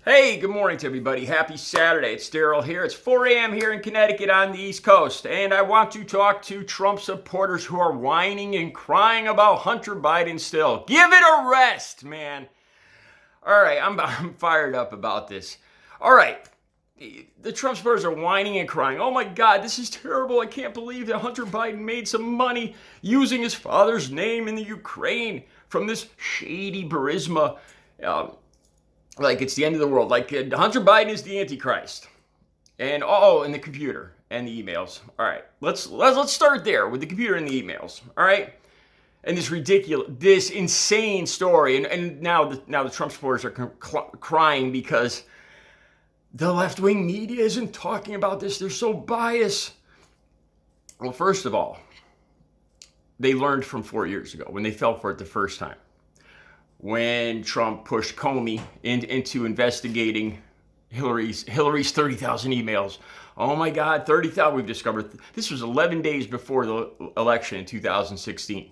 Hey, good morning to everybody. Happy Saturday. It's Daryl here. It's 4 a.m. here in Connecticut on the East Coast, and I want to talk to Trump supporters who are whining and crying about Hunter Biden still. Give it a rest, man. All right, I'm fired up about this. All right, the Trump supporters are whining and crying. Oh my God, this is terrible. I can't believe that Hunter Biden made some money using his father's name in the Ukraine from this shady Burisma. Like it's the end of the world. Like Hunter Biden is the Antichrist. And and the computer and the emails. All right, let's start there with the computer and the emails. All right, and this insane story. And now the Trump supporters are crying because the left-wing media isn't talking about this. They're so biased. Well, first of all, they learned from 4 years ago when they fell for it the first time. When Trump pushed Comey into investigating Hillary's 30,000 emails. Oh my God, 30,000. We've discovered this was 11 days before the election in 2016.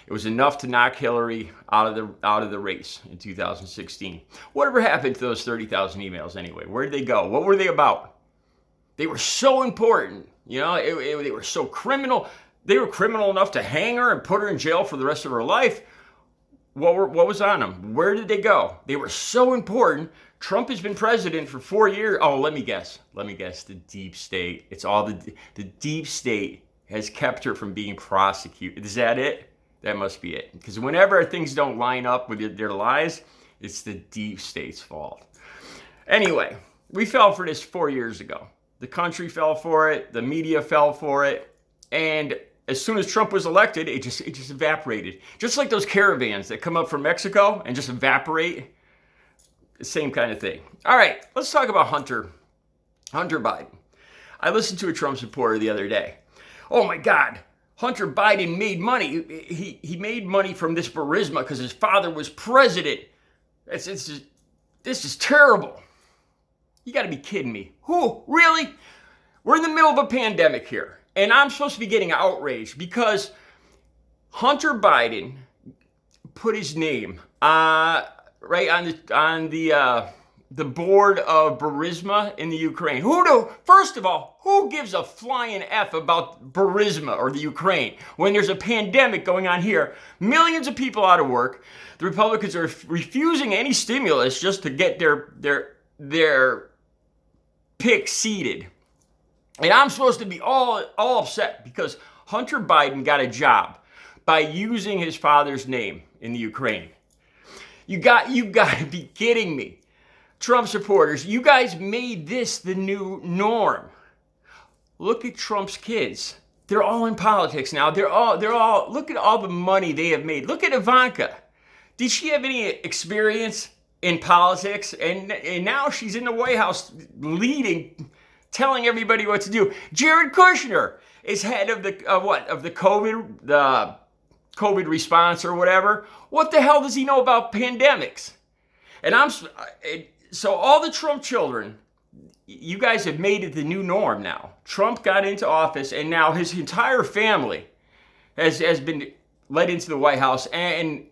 It was enough to knock Hillary out of the race in 2016. Whatever happened to those 30,000 emails anyway? Where did they go? What were they about? They were so important. You know, they were so criminal. They were criminal enough to hang her and put her in jail for the rest of her life. What was on them? Where did they go? They were so important. Trump has been president for 4 years. Oh, let me guess. The deep state. It's all the deep state has kept her from being prosecuted. Is that it? That must be it. Because whenever things don't line up with their lies, it's the deep state's fault. Anyway, we fell for this 4 years ago. The country fell for it. The media fell for it. And as soon as Trump was elected, it just evaporated. Just like those caravans that come up from Mexico and just evaporate. The same kind of thing. All right, let's talk about Hunter Biden. I listened to a Trump supporter the other day. Oh my God, Hunter Biden made money. He made money from this Burisma because his father was president. This is terrible. You got to be kidding me. Who? Really? We're in the middle of a pandemic here. And I'm supposed to be getting outraged because Hunter Biden put his name right on the board of Burisma in the Ukraine. First of all, who gives a flying F about Burisma or the Ukraine when there's a pandemic going on here? Millions of people out of work. The Republicans are refusing any stimulus just to get their pick seated. And I'm supposed to be all upset because Hunter Biden got a job by using his father's name in the Ukraine. You got to be kidding me. Trump supporters, you guys made this the new norm. Look at Trump's kids. They're all in politics now. They're all look at all the money they have made. Look at Ivanka. Did she have any experience in politics? And now she's in the White House leading, telling everybody what to do. Jared Kushner is head of the COVID response or whatever. What the hell does he know about pandemics? And so all the Trump children, you guys have made it the new norm now. Trump got into office and now his entire family has been led into the White House, and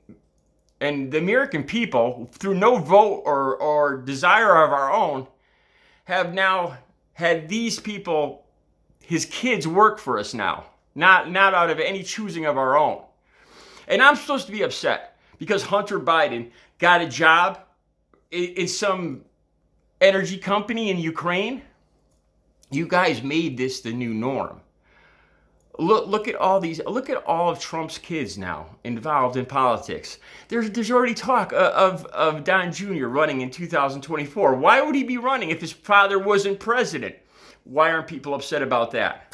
the American people, through no vote or desire of our own, have now had these people, his kids, work for us now, not out of any choosing of our own. And I'm supposed to be upset because Hunter Biden got a job in some energy company in Ukraine. You guys made this the new norm. Look at all of Trump's kids now involved in politics. There's already talk of Don Jr. running in 2024. Why would he be running if his father wasn't president? Why aren't people upset about that?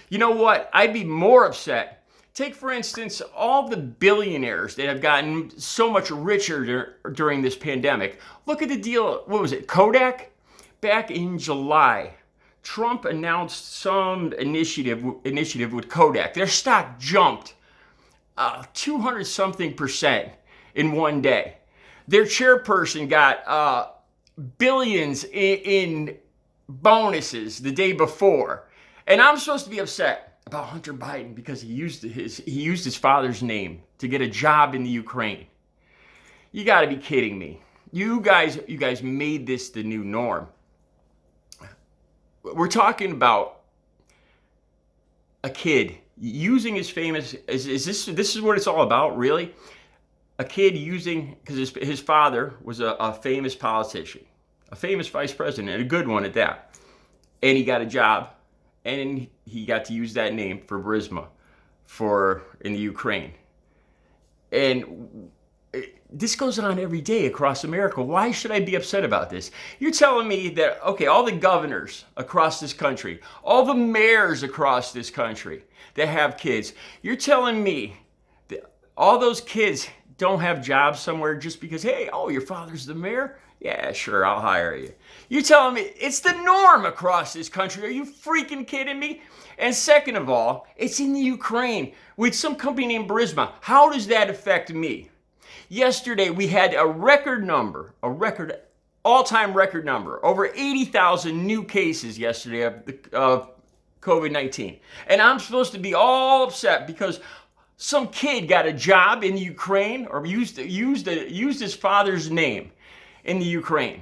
You know what? I'd be more upset. Take, for instance, all the billionaires that have gotten so much richer during this pandemic. Look at the deal. What was it? Kodak? Back in July, Trump announced some initiative with Kodak. Their stock jumped 200-something% in one day. Their chairperson got billions in bonuses the day before. And I'm supposed to be upset about Hunter Biden because he used his father's name to get a job in the Ukraine. You got to be kidding me. You guys made this the new norm. We're talking about a kid using his famous, this is what it's all about, really? A kid using, because his father was a famous politician, a famous vice president, and a good one at that. And he got a job, and he got to use that name for Burisma in the Ukraine. And this goes on every day across America. Why should I be upset about this? You're telling me that, okay, all the governors across this country, all the mayors across this country that have kids, you're telling me that all those kids don't have jobs somewhere just because, hey, oh, your father's the mayor? Yeah, sure, I'll hire you. You're telling me it's the norm across this country. Are you freaking kidding me? And second of all, it's in the Ukraine with some company named Burisma. How does that affect me? Yesterday, we had a all-time record number, over 80,000 new cases yesterday of COVID-19. And I'm supposed to be all upset because some kid got a job in the Ukraine or used his father's name in the Ukraine.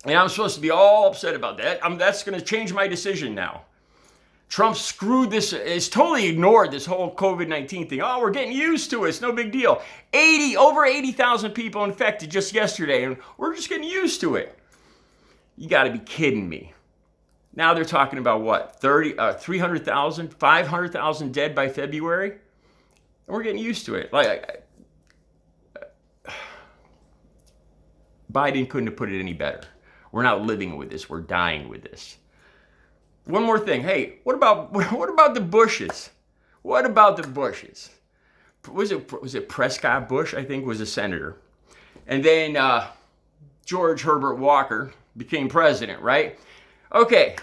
And I'm supposed to be all upset about that. That's going to change my decision now. Trump screwed this, has totally ignored this whole COVID-19 thing. Oh, we're getting used to it. It's no big deal. Over 80,000 people infected just yesterday, and we're just getting used to it. You got to be kidding me. Now they're talking about what? 300,000, 500,000 dead by February? And we're getting used to it. Biden couldn't have put it any better. We're not living with this. We're dying with this. One more thing. Hey, what about the Bushes? What about the Bushes? Was it Prescott Bush, I think, was a senator. And then George Herbert Walker became president, right? Okay.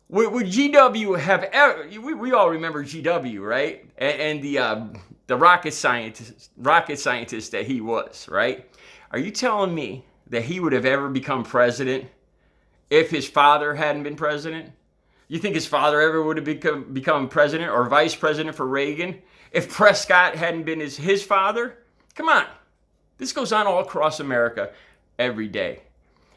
Would GW have ever, we all remember GW, right? And the rocket scientist that he was, right? Are you telling me that he would have ever become president if his father hadn't been president? You think his father ever would have become president or vice president for Reagan if Prescott hadn't been his father? Come on. This goes on all across America every day.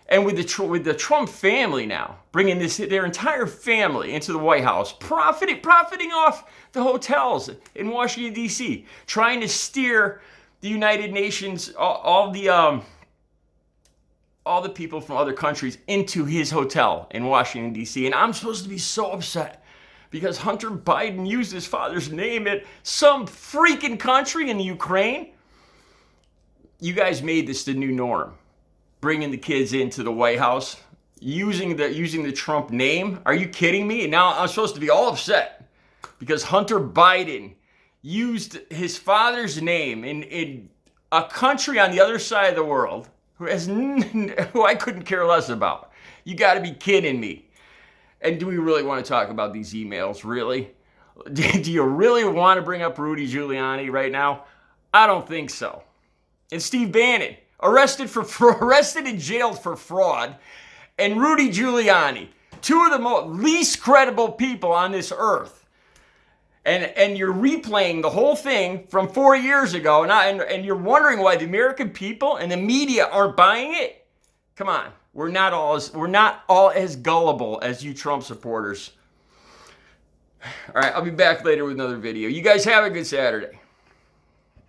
And with the Trump family now, bringing their entire family into the White House, profiting off the hotels in Washington, D.C., trying to steer the United Nations, all the people from other countries into his hotel in Washington, D.C. And I'm supposed to be so upset because Hunter Biden used his father's name at some freaking country in the Ukraine. You guys made this the new norm. Bringing the kids into the White House, using the Trump name. Are you kidding me? And now I'm supposed to be all upset because Hunter Biden used his father's name in a country on the other side of the world who I couldn't care less about. You got to be kidding me. And do we really want to talk about these emails? Really? Do you really want to bring up Rudy Giuliani right now? I don't think so. And Steve Bannon, arrested and jailed for fraud, and Rudy Giuliani, two of the least credible people on this earth. And you're replaying the whole thing from 4 years ago, and you're wondering why the American people and the media aren't buying it? Come on, we're not all as gullible as you Trump supporters. All right, I'll be back later with another video. You guys have a good Saturday.